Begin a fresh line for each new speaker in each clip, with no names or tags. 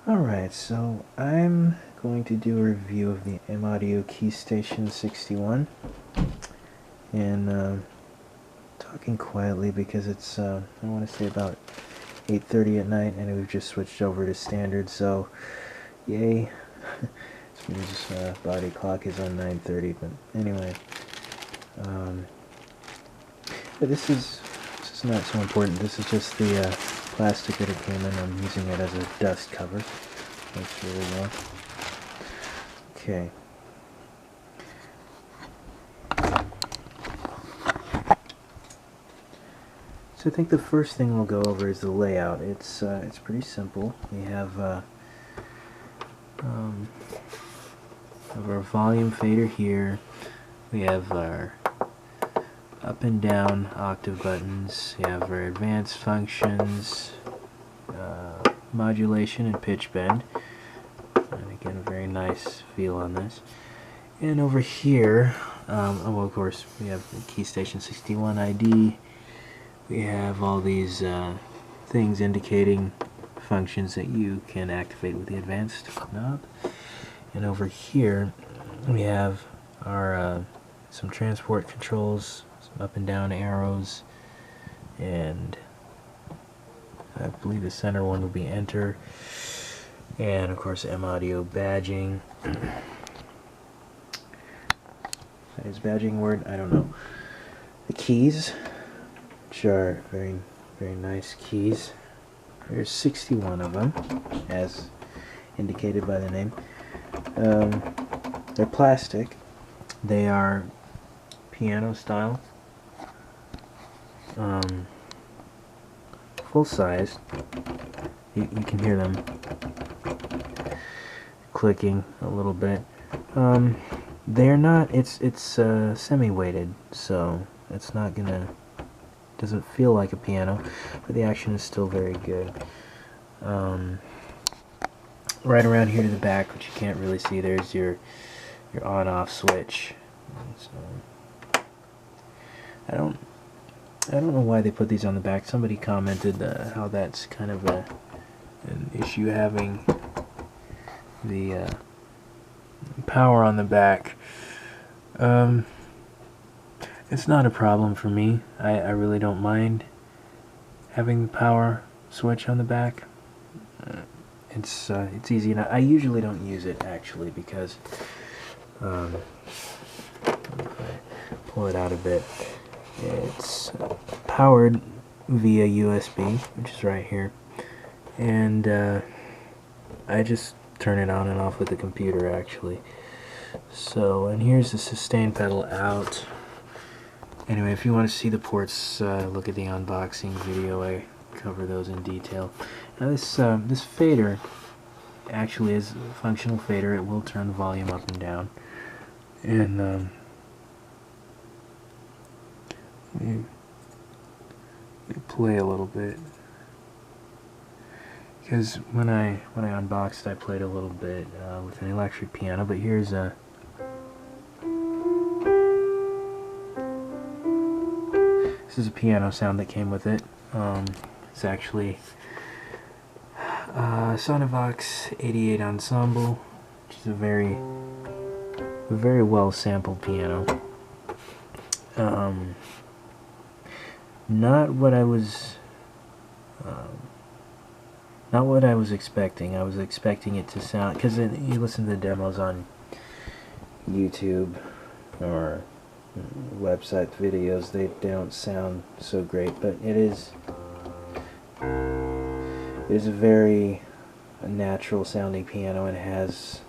Alright, so I'm going to do a review of the M-Audio Keystation 61, and talking quietly because it's, I want to say about 8:30 at night, and we've just switched over to standard, so yay. This means body clock is on 9:30, but anyway. But this is not so important. This is just the plastic that it came in. I'm using it as a dust cover. Works really well. Okay. So I think the first thing we'll go over is the layout. It's pretty simple. We have our volume fader here. We have our up and down octave buttons. We have our advanced functions, modulation and pitch bend. And again, a very nice feel on this. And over here, well, of course, we have the Keystation 61 ID. We have all these things indicating functions that you can activate with the advanced knob. And over here, we have our some transport controls, some up and down arrows, and I believe the center one will be enter, and of course M-Audio badging. Is badging word? I don't know. The keys, which are very nice keys. There's 61 of them, as indicated by the name. They're plastic. They are piano style, full size. You can hear them clicking a little bit. They're not. It's semi-weighted, so it's not gonna. Doesn't feel like a piano, but the action is still very good. Right around here to the back, which you can't really see, there's your on-off switch. So, I don't know why they put these on the back. Somebody commented how that's kind of an issue, having the power on the back. It's not a problem for me. I really don't mind having the power switch on the back. It's easy enough. I usually don't use it, actually, because if I pull it out a bit, it's powered via USB, which is right here, and I just turn it on and off with the computer, actually. So, and here's the sustain pedal out. Anyway, if you want to see the ports, look at the unboxing video. I cover those in detail. Now this fader actually is a functional fader. It will turn the volume up and down. And let me play a little bit, because when I unboxed, I played a little bit with an electric piano. But here's a this is a piano sound that came with it. It's actually Sonivox 88 Ensemble, which is a very well sampled piano. Not what I was expecting. I was expecting it to sound, because you listen to the demos on YouTube or website videos, they don't sound so great, but it is a very natural sounding piano, and has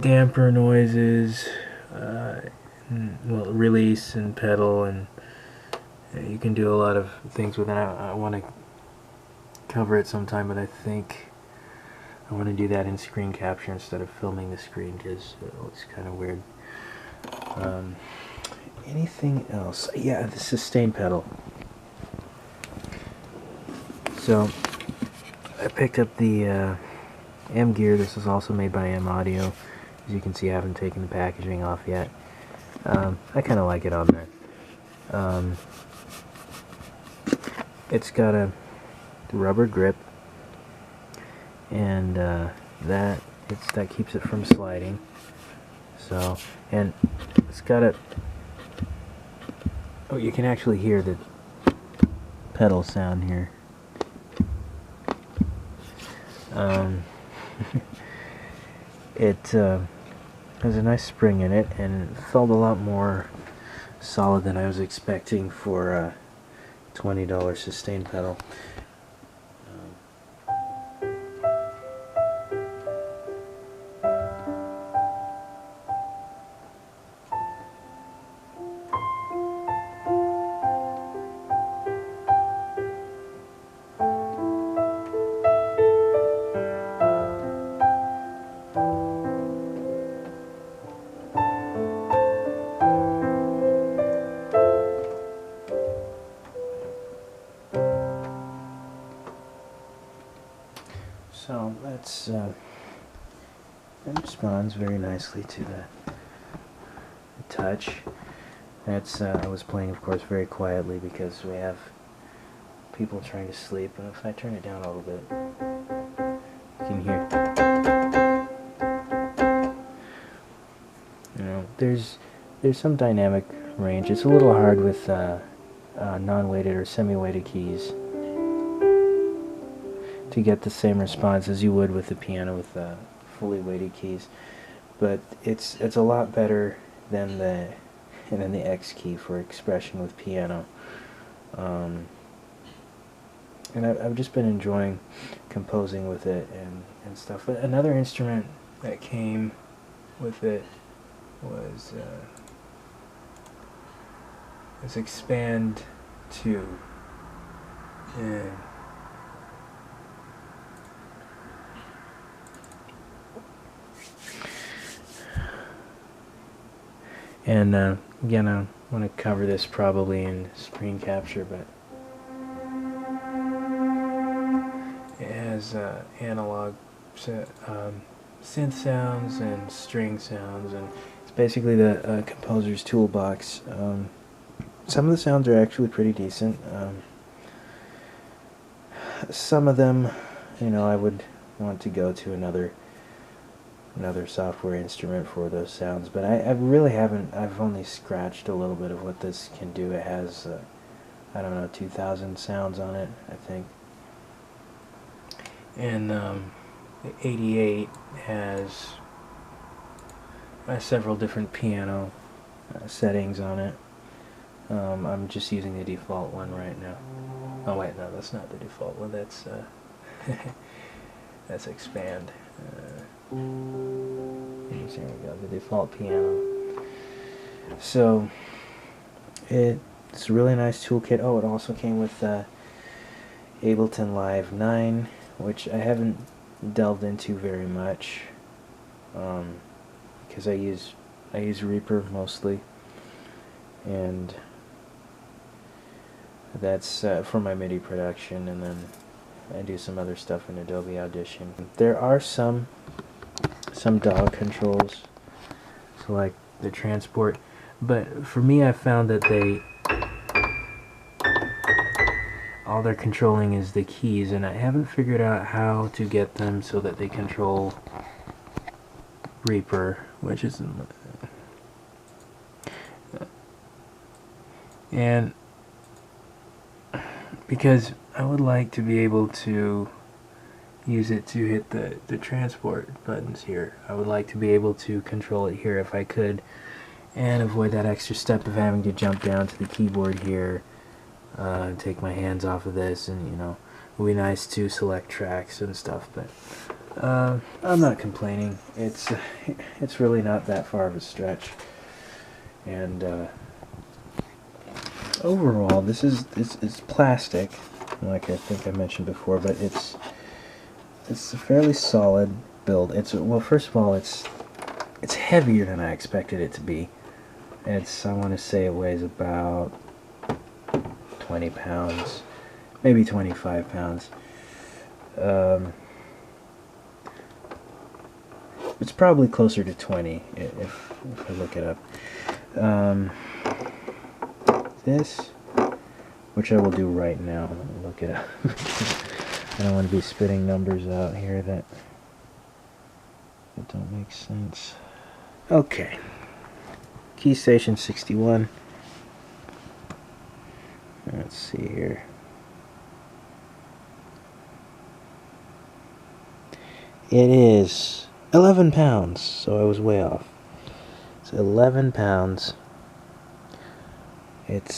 damper noises, well, release and pedal, and you can do a lot of things with it. I want to cover it sometime, but I think I want to do that in screen capture instead of filming the screen, because it looks kind of weird. Anything else? Yeah, the sustain pedal. So I picked up the M Gear. This is also made by M-Audio. As you can see, I haven't taken the packaging off yet. I kind of like it on there. It's got a rubber grip, and that keeps it from sliding. So, and it's got a, oh, you can actually hear the pedal sound here. It has a nice spring in it, and it felt a lot more solid than I was expecting for a $20 sustain pedal. So that's it responds very nicely to the touch. That's I was playing, of course, very quietly because we have people trying to sleep, and if I turn it down a little bit, you can hear. You know, there's some dynamic range. It's a little hard with non-weighted or semi-weighted keys to get the same response as you would with the piano with fully weighted keys, but it's a lot better than the X key for expression with piano. And I've just been enjoying composing with it and stuff. But another instrument that came with it was Expand 2. And again, I want to cover this probably in screen capture, but it has analog synth sounds and string sounds, and it's basically the composer's toolbox. Some of the sounds are actually pretty decent. Some of them, you know, I would want to go to another software instrument for those sounds, but I really haven't. I've only scratched a little bit of what this can do. It has I don't know, 2,000 sounds on it, I think, and the 88 has several different piano settings on it. I'm just using the default one right now. Oh wait, no, that's not the default one. That's that's Expand. Here we go, the default piano. So it's a really nice toolkit. Oh, it also came with Ableton Live 9, which I haven't delved into very much because I use Reaper mostly, and that's for my MIDI production, and then I do some other stuff in Adobe Audition. There are some DAW controls, so like the transport, but for me I found that all they're controlling is the keys, and I haven't figured out how to get them so that they control Reaper, which is and because I would like to be able to use it to hit the transport buttons here. I would like to be able to control it here if I could, and avoid that extra step of having to jump down to the keyboard here, take my hands off of this, and you know, it would be nice to select tracks and stuff, but I'm not complaining. It's really not that far of a stretch, and overall this is plastic, like I think I mentioned before, but it's a fairly solid build. Well, first of all, it's heavier than I expected it to be. I want to say it weighs about 20 pounds, maybe 25 pounds. It's probably closer to 20 if I look it up. This, which I will do right now, look it up. I don't want to be spitting numbers out here that don't make sense. Okay. Keystation 61. Let's see here. It is 11 pounds, so I was way off. It's 11 pounds. It's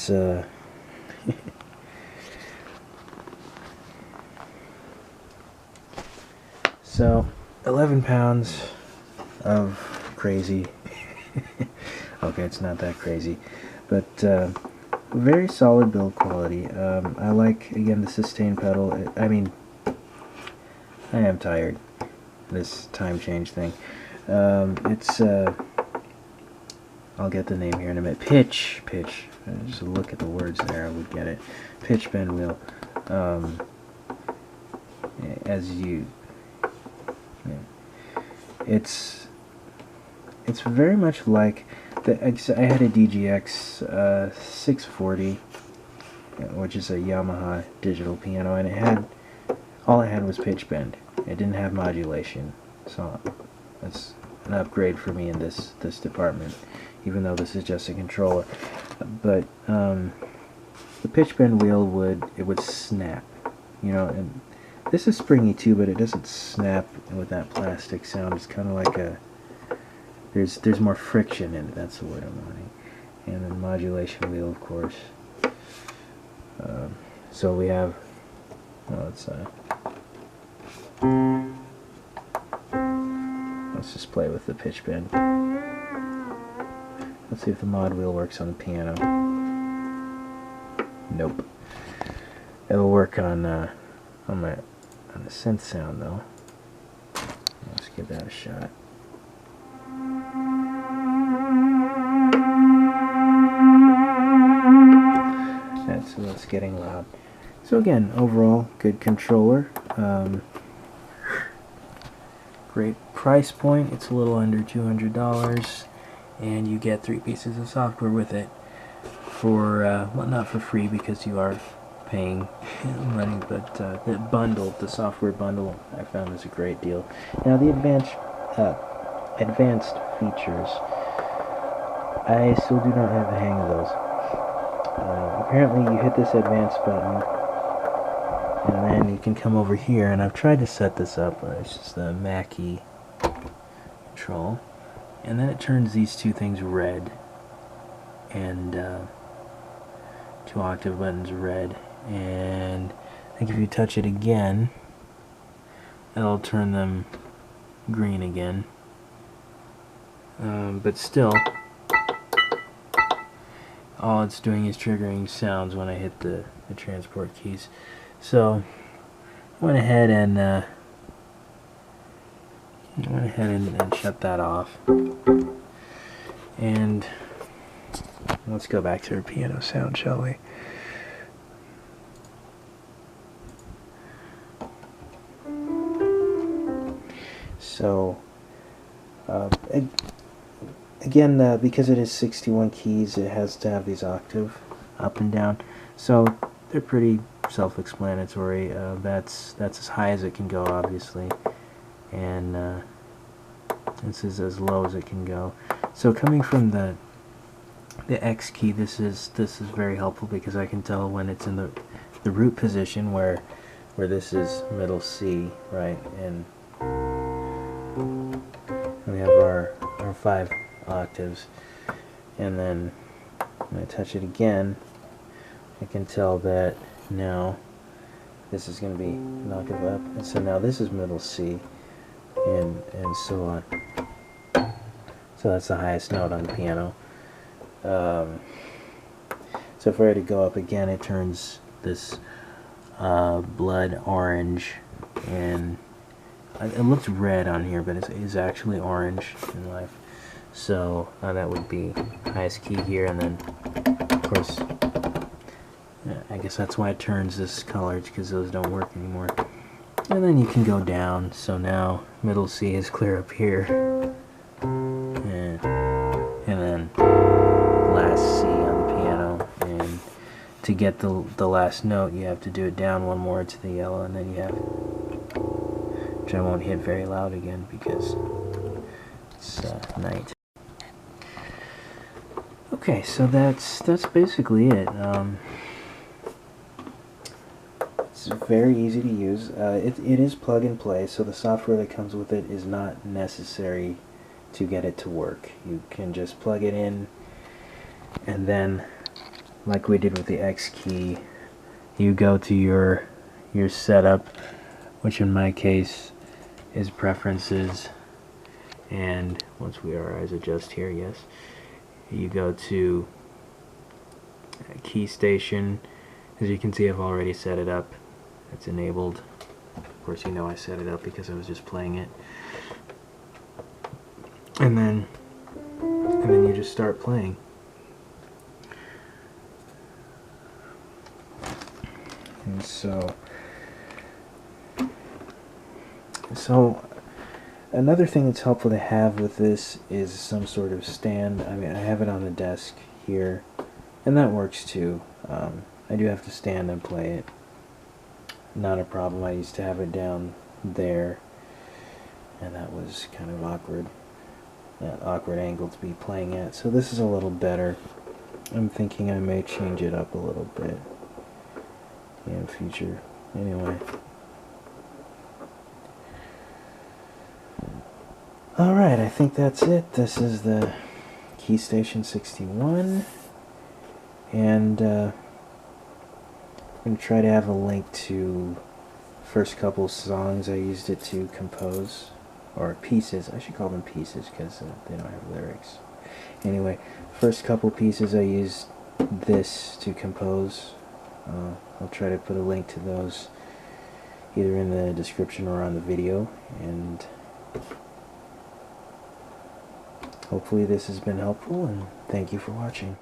so 11 pounds of crazy. Okay, it's not that crazy, but very solid build quality. I like, again, the sustain pedal. I mean, I am tired. This time change thing. It's I'll get the name here in a minute. Pitch. Just look at the words there, I would get it. Pitch bend wheel. As you, it's very much like the. I had a DGX 640, which is a Yamaha digital piano, and it had all it had was pitch bend. It didn't have modulation, so that's an upgrade for me in this department, even though this is just a controller. But the pitch bend wheel would snap, you know, and this is springy too, but it doesn't snap with that plastic sound. It's kind of like a there's more friction in it. That's the word I'm wanting. And then modulation wheel, of course. So we have, let's just play with the pitch bend. Let's see if the mod wheel works on the piano. Nope. It'll work on the synth sound though. Let's give that a shot. That's getting loud. So again, overall, good controller. Great price point. It's a little under $200, and you get 3 pieces of software with it for well, not for free because you are paying money, but the software bundle, I found is a great deal. Now the advanced features, I still do not have the hang of those. Apparently you hit this advanced button and then you can come over here, and I've tried to set this up, it's just the Mackie control, and then it turns these two things red, and 2 octave buttons red, and I think if you touch it again it'll turn them green again, but still all it's doing is triggering sounds when I hit the transport keys. So I went ahead and shut that off. And let's go back to our piano sound, shall we? So again, because it is 61 keys, it has to have these octave up and down. So they're pretty self-explanatory. That's as high as it can go, obviously, and this is as low as it can go. So coming from the X key, this is very helpful because I can tell when it's in the root position where this is middle C, right, and we have our 5 octaves, and then when I touch it again, I can tell that now this is going to be an octave up, and so now this is middle C, and so on. So that's the highest note on the piano. So if I were to go up again, it turns this blood orange, and it looks red on here, but it's actually orange in life. So that would be highest key here, and then of course I guess that's why it turns this color, because those don't work anymore. And then you can go down, so now middle C is clear up here, and then last C on the piano. And to to get the last note, you have to do it down one more to the yellow, and then you have, which I won't hit very loud again because it's night. Okay, so that's basically it. It's very easy to use. It is plug and play, so the software that comes with it is not necessary to get it to work. You can just plug it in, and then, like we did with the X key, you go to your setup, which in my case is preferences, and once we are as adjust here, yes, you go to Keystation. As you can see, I've already set it up. It's enabled. Of course, you know I set it up because I was just playing it. And then you just start playing. And so another thing that's helpful to have with this is some sort of stand. I mean, I have it on the desk here, and that works too. I do have to stand and play it. Not a problem. I used to have it down there, and that was kind of awkward. That awkward angle to be playing at. So this is a little better. I'm thinking I may change it up a little bit in future. Anyway. Alright, I think that's it. This is the Keystation 61. And I'm going to try to have a link to first couple songs I used it to compose. Or pieces. I should call them pieces because they don't have lyrics. Anyway, first couple pieces I used this to compose. I'll try to put a link to those either in the description or on the video, and hopefully this has been helpful, and thank you for watching.